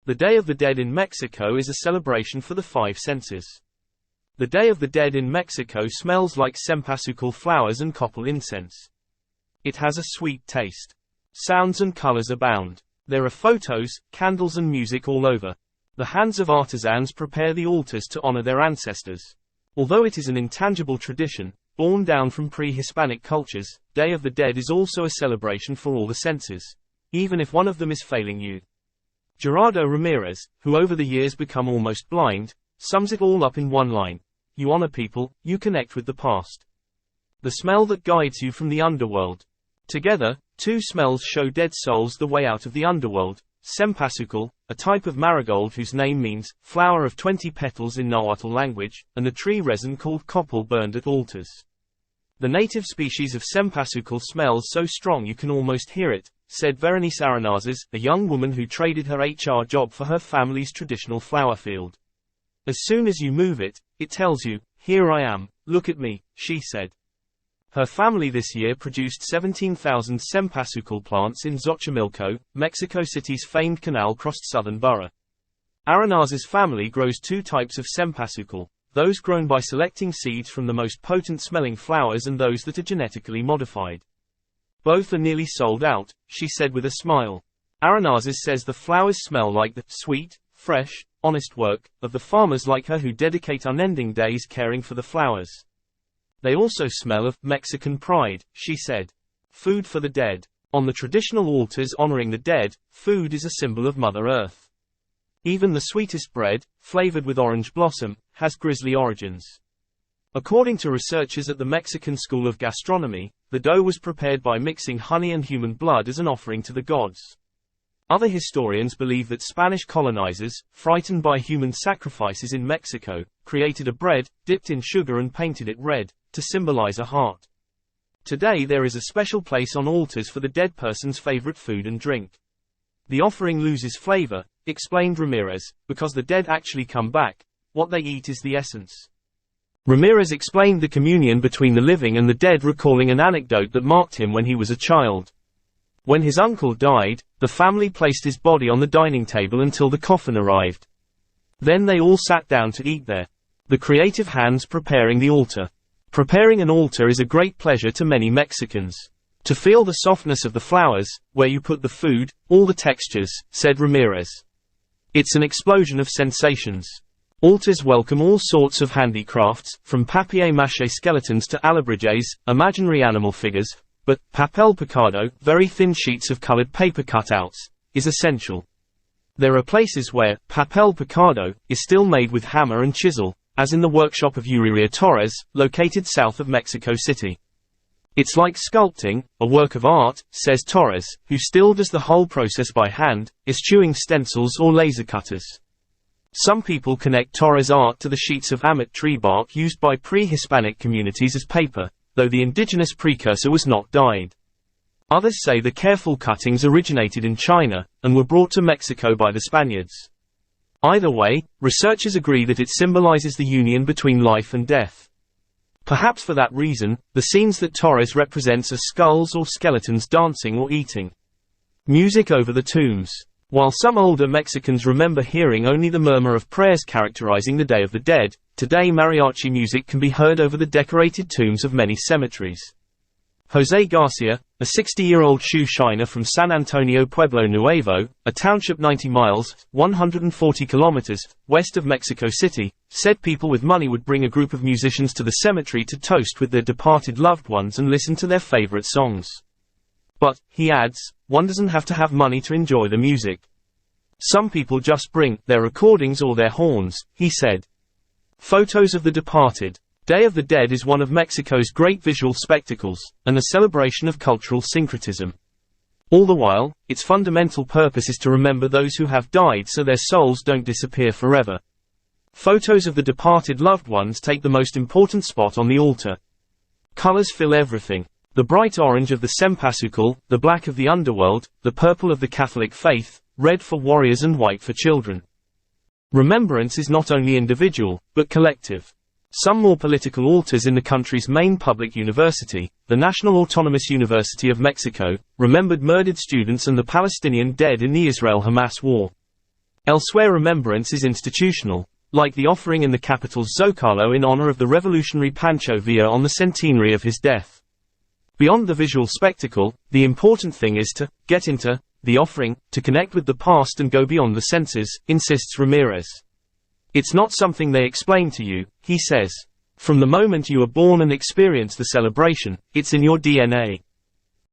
The Day of the Dead in Mexico is a celebration for the five senses. The Day of the Dead in Mexico smells like cempasúchil flowers and copal incense. It has a sweet taste. Sounds and colors abound. There are photos, candles and music all over. The hands of artisans prepare the altars to honor their ancestors. Although it is an intangible tradition, born down from pre-Hispanic cultures, Day of the Dead is also a celebration for all the senses, even if one of them is failing you. Gerardo Ramirez, who over the years become almost blind, sums it all up in one line. You honor people, you connect with the past. The smell that guides you from the underworld. Together, two smells show dead souls the way out of the underworld. Cempasúchil, a type of marigold whose name means flower of 20 petals in Nahuatl language, and the tree resin called copal burned at altars. The native species of cempasúchil smells so strong you can almost hear it, said Berenice Arenazes, a young woman who traded her HR job for her family's traditional flower field. As soon as you move it, it tells you, "Here I am, look at me," she said. Her family this year produced 17,000 cempasúchil plants in Xochimilco, Mexico City's famed canal-crossed southern borough. Arenazes' family grows two types of cempasúchil, those grown by selecting seeds from the most potent-smelling flowers and those that are genetically modified. Both are nearly sold out, she said with a smile. Arenazes says the flowers smell like the sweet, fresh, honest work of the farmers like her who dedicate unending days caring for the flowers. They also smell of Mexican pride, she said. Food for the dead. On the traditional altars honoring the dead, food is a symbol of Mother Earth. Even the sweetest bread, flavored with orange blossom, has grisly origins. According to researchers at the Mexican School of Gastronomy, the dough was prepared by mixing honey and human blood as an offering to the gods. Other historians believe that Spanish colonizers, frightened by human sacrifices in Mexico, created a bread, dipped in sugar and painted it red, to symbolize a heart. Today there is a special place on altars for the dead person's favorite food and drink. The offering loses flavor, explained Ramirez, because the dead actually come back. What they eat is the essence. Ramirez explained the communion between the living and the dead, recalling an anecdote that marked him when he was a child. When his uncle died, the family placed his body on the dining table until the coffin arrived. Then they all sat down to eat there. The creative hands preparing the altar. Preparing an altar is a great pleasure to many Mexicans. To feel the softness of the flowers, where you put the food, all the textures, said Ramirez. It's an explosion of sensations. Altars welcome all sorts of handicrafts, from papier-mâché skeletons to alebrijes, imaginary animal figures, but papel picado, very thin sheets of colored paper cutouts, is essential. There are places where papel picado is still made with hammer and chisel, as in the workshop of Yuriria Torres, located south of Mexico City. It's like sculpting, a work of art, says Torres, who still does the whole process by hand, eschewing stencils or laser cutters. Some people connect Torres' art to the sheets of amet tree bark used by pre-Hispanic communities as paper, though the indigenous precursor was not dyed. Others say the careful cuttings originated in China, and were brought to Mexico by the Spaniards. Either way, researchers agree that it symbolizes the union between life and death. Perhaps for that reason, the scenes that Torres represents are skulls or skeletons dancing or eating. Music over the tombs. While some older Mexicans remember hearing only the murmur of prayers characterizing the Day of the Dead, today mariachi music can be heard over the decorated tombs of many cemeteries. José Garcia, a 60-year-old shoe shiner from San Antonio Pueblo Nuevo, a township 90 miles, 140 kilometers, west of Mexico City, said people with money would bring a group of musicians to the cemetery to toast with their departed loved ones and listen to their favorite songs. But, he adds, one doesn't have to have money to enjoy the music. Some people just bring their recordings or their horns, he said. Photos of the departed. Day of the Dead is one of Mexico's great visual spectacles, and a celebration of cultural syncretism. All the while, its fundamental purpose is to remember those who have died so their souls don't disappear forever. Photos of the departed loved ones take the most important spot on the altar. Colors fill everything. The bright orange of the cempasúchil, the black of the underworld, the purple of the Catholic faith, red for warriors and white for children. Remembrance is not only individual, but collective. Some more political altars in the country's main public university, the National Autonomous University of Mexico, remembered murdered students and the Palestinian dead in the Israel-Hamas war. Elsewhere, remembrance is institutional, like the offering in the capital's Zocalo in honor of the revolutionary Pancho Villa on the centenary of his death. Beyond the visual spectacle, the important thing is to get into the offering, to connect with the past and go beyond the senses, insists Ramirez. It's not something they explain to you, he says. From the moment you are born and experience the celebration, it's in your DNA.